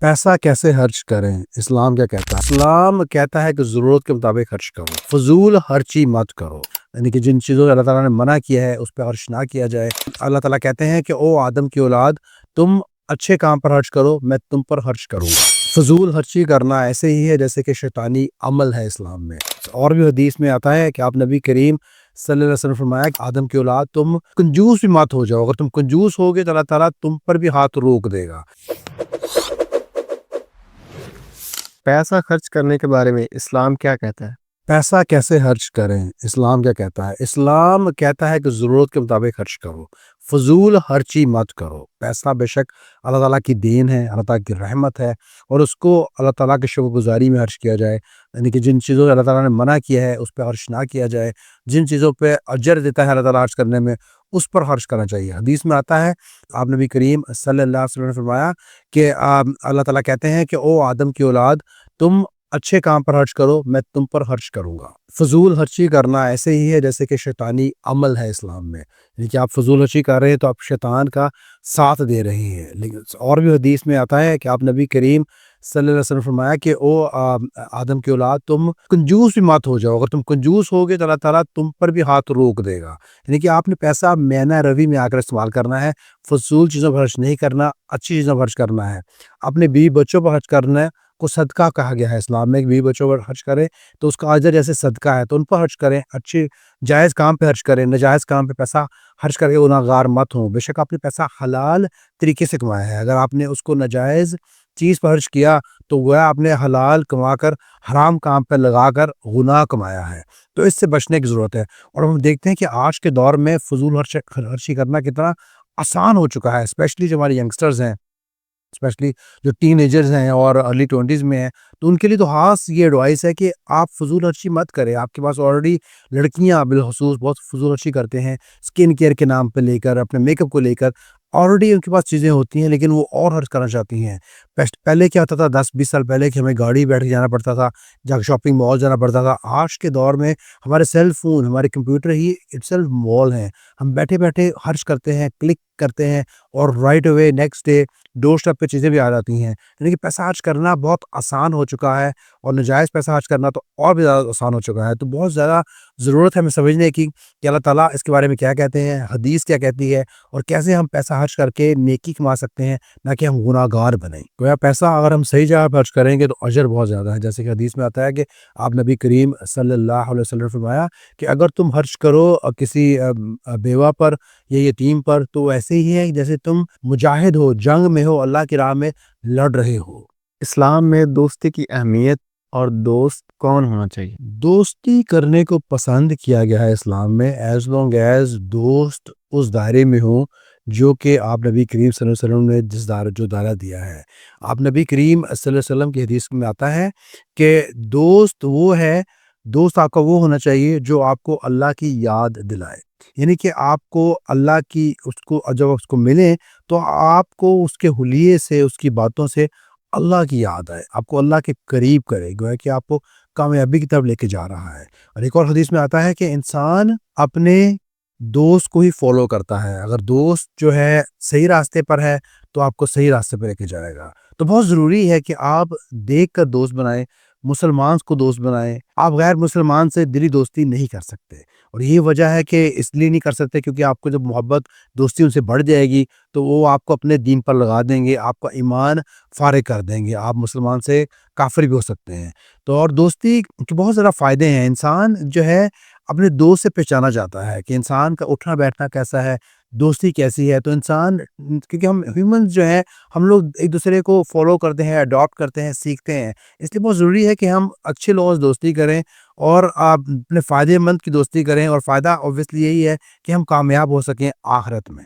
पैसा कैसे खर्च करें? इस्लाम क्या कहता है? इस्लाम कहता है कि ज़रूरत के मुताबिक खर्च करो, फ़ुज़ूल खर्ची मत करो। यानी कि जिन चीज़ों से अल्लाह ताला ने मना किया है उस पे खर्च ना किया जाए। अल्लाह ताला कहते हैं कि ओ आदम की औलाद, तुम अच्छे काम पर खर्च करो, मैं तुम पर खर्च करूँगा। फ़ुज़ूल खर्ची करना ऐसे ही है जैसे कि शैतानी अमल है इस्लाम में। और भी हदीस में आता है कि आप नबी करीम सल्लल्लाहु अलैहि वसल्लम ने फरमाया कि आदम की औलाद, तुम कंजूस भी मत हो जाओ। अगर तुम कंजूस होगे तो अल्लाह ताला तुम पर भी हाथ रोक देगा। पैसा खर्च करने के बारे में इस्लाम क्या कहता है? पैसा कैसे खर्च करें? इस्लाम क्या कहता है? इस्लाम कहता है कि ज़रूरत के मुताबिक खर्च करो, फ़ुज़ूल खर्ची मत करो। पैसा बेशक अल्लाह ताला की देन है, अल्लाह ताला की रहमत है और उसको अल्लाह ताला की शुक्रगुज़ारी में खर्च किया जाए। यानी कि जिन चीज़ों से अल्लाह ताला ने मना किया है उस पे खर्च ना किया जाए। जिन चीज़ों पे अजर देता है अल्लाह ताला खर्च करने में, उस पर खर्च करना चाहिए। हदीस में आता है, आप नबी करीम सल्लल्लाहु अलैहि वसल्लम ने फरमाया कि अल्लाह ताला कहते हैं कि ओ आदम की औलाद, तुम अच्छे काम पर खर्च करो, मैं तुम पर खर्च करूँगा। फ़ुज़ूल खर्ची करना ऐसे ही है जैसे कि शैतानी अमल है इस्लाम में। यानी कि आप फ़ुज़ूल खर्ची कर रहे हैं तो आप शैतान का साथ दे रहे हैं। लेकिन और भी हदीस में आता है कि आप नबी करीम सल्लल्लाहु अलैहि वसल्लम ने फरमाया कि ओ आदम की औलाद, तुम कंजूस भी मत हो जाओ। अगर तुम कंजूस होगे तो अल्लाह ताला तुम पर भी हाथ रोक देगा। यानी कि आपने पैसा मैना रवि में आकर इस्तेमाल करना है, फ़ुज़ूल चीज़ों पर खर्च नहीं करना, अच्छी चीज़ों पर खर्च करना है। अपने बीवी बच्चों पर खर्च करना है, को सदका कहा गया है इस्लाम में। बीवी बच्चों पर खर्च करें तो उसका अजर जैसे सदका है, तो उन पर खर्च करें। अच्छे जायज़ काम पे खर्च करें, नाजायज़ काम पे पैसा खर्च करके गुनहगार मत हों। बेशक आपने पैसा हलाल तरीके से कमाया है, अगर आपने उसको नाजायज़ चीज़ पर खर्च किया तो गोया आपने हलाल कमाकर हराम काम पे लगाकर गुनाह कमाया है। तो इससे बचने की ज़रूरत है। और हम देखते हैं कि आज के दौर में फ़ुज़ूल खर्ची करना कितना आसान हो चुका है, स्पेशली जो हमारे यंगस्टर्स हैं, स्पेशली जो टीनेजर्स हैं और अर्ली 20s में हैं, तो उनके लिए तो ख़ास ये एडवाइस है कि आप फ़ुज़ूल खर्ची मत करें। आपके पास ऑलरेडी लड़कियाँ बिलख़ुसूस बहुत फ़ुज़ूल खर्ची करते हैं, स्किन केयर के नाम पे लेकर, अपने मेकअप को लेकर। ऑलरेडी उनके पास चीज़ें होती हैं लेकिन वो और खर्च करना चाहती हैं। पहले क्या होता था 10-20 साल पहले कि हमें गाड़ी बैठ के जाना पड़ता था, जाके शॉपिंग मॉल जाना पड़ता था। आज के दौर में हमारे सेल फ़ोन, हमारे कंप्यूटर ही इटसेल्फ मॉल हैं। हम बैठे-बैठे खर्च करते हैं, क्लिक करते हैं और right away next day door step पे चीज़ें भी आ जाती हैं। यानी कि पैसा खर्च करना बहुत आसान हो चुका है और नाजायज़ पैसा खर्च करना तो और भी ज़्यादा आसान हो चुका है। तो बहुत ज़्यादा ज़रूरत है हमें समझने की कि अल्लाह ताला इसके बारे में क्या कहते हैं, हदीस क्या कहती है और कैसे हम पैसा खर्च करके नेकी कमा सकते हैं, ना कि हम गुनहगार बनें। गोया पैसा अगर हम सही जगह पे खर्च करेंगे तो अजर बहुत ज़्यादा है। जैसे कि हदीस में आता है कि आप नबी करीम सल्लल्लाहु अलैहि वसल्लम ने फरमाया कि अगर तुम खर्च करो किसी बेवा पर या यतीम पर, तो ऐसे ही है जैसे तुम मुजाहिद हो, जंग में हो, अल्लाह की राह में लड़ रहे हो। इस्लाम में दोस्ती की अहमियत और दोस्त कौन होना चाहिए? दोस्ती करने को पसंद किया गया है इस्लाम में एज़ लॉन्ग एज़ दोस्त उस दायरे में हो जो कि आप नबी करीम सल्लल्लाहु अलैहि वसल्लम ने जो दायरा दिया है। आप नबी करीम सल्लल्लाहु अलैहि वसल्लम की हदीस में आता है कि दोस्त आपका वो होना चाहिए जो आपको अल्लाह की याद दिलाए। यानी कि आपको अल्लाह की उसको जब आप उसको मिलें तो आपको उसके हुलिये से, उसकी बातों से अल्लाह की याद आए, आपको अल्लाह के करीब करे, गोया कि आपको कामयाबी की तरफ लेके जा रहा है। और एक और हदीस में आता है कि इंसान अपने दोस्त को ही फॉलो करता है। अगर दोस्त जो है सही रास्ते पर है तो आपको सही रास्ते पर लेके जाएगा। तो बहुत ज़रूरी है कि आप देख कर दोस्त बनाएं, मुसलमान को दोस्त बनाएं। आप गैर मुसलमान से दिली दोस्ती नहीं कर सकते और ये वजह है कि इसलिए नहीं कर सकते क्योंकि आपको जब मोहब्बत दोस्ती उनसे बढ़ जाएगी तो वो आपको अपने दीन पर लगा देंगे, आपका ईमान फारिग कर देंगे, आप मुसलमान से काफिर भी हो सकते हैं। तो और दोस्ती के बहुत ज़्यादा फ़ायदे हैं। इंसान जो है अपने दोस्त से पहचाना जाता है कि इंसान का उठना बैठना कैसा है, दोस्ती कैसी है। तो इंसान, क्योंकि हम ह्यूमन्स जो हैं, हम लोग एक दूसरे को फॉलो करते हैं, अडॉप्ट करते हैं, सीखते हैं। इसलिए बहुत ज़रूरी है कि हम अच्छे लोगों से दोस्ती करें और आप अपने फ़ायदेमंद की दोस्ती करें और फ़ायदा ऑब्वियसली यही है कि हम कामयाब हो सकें आखिरत में।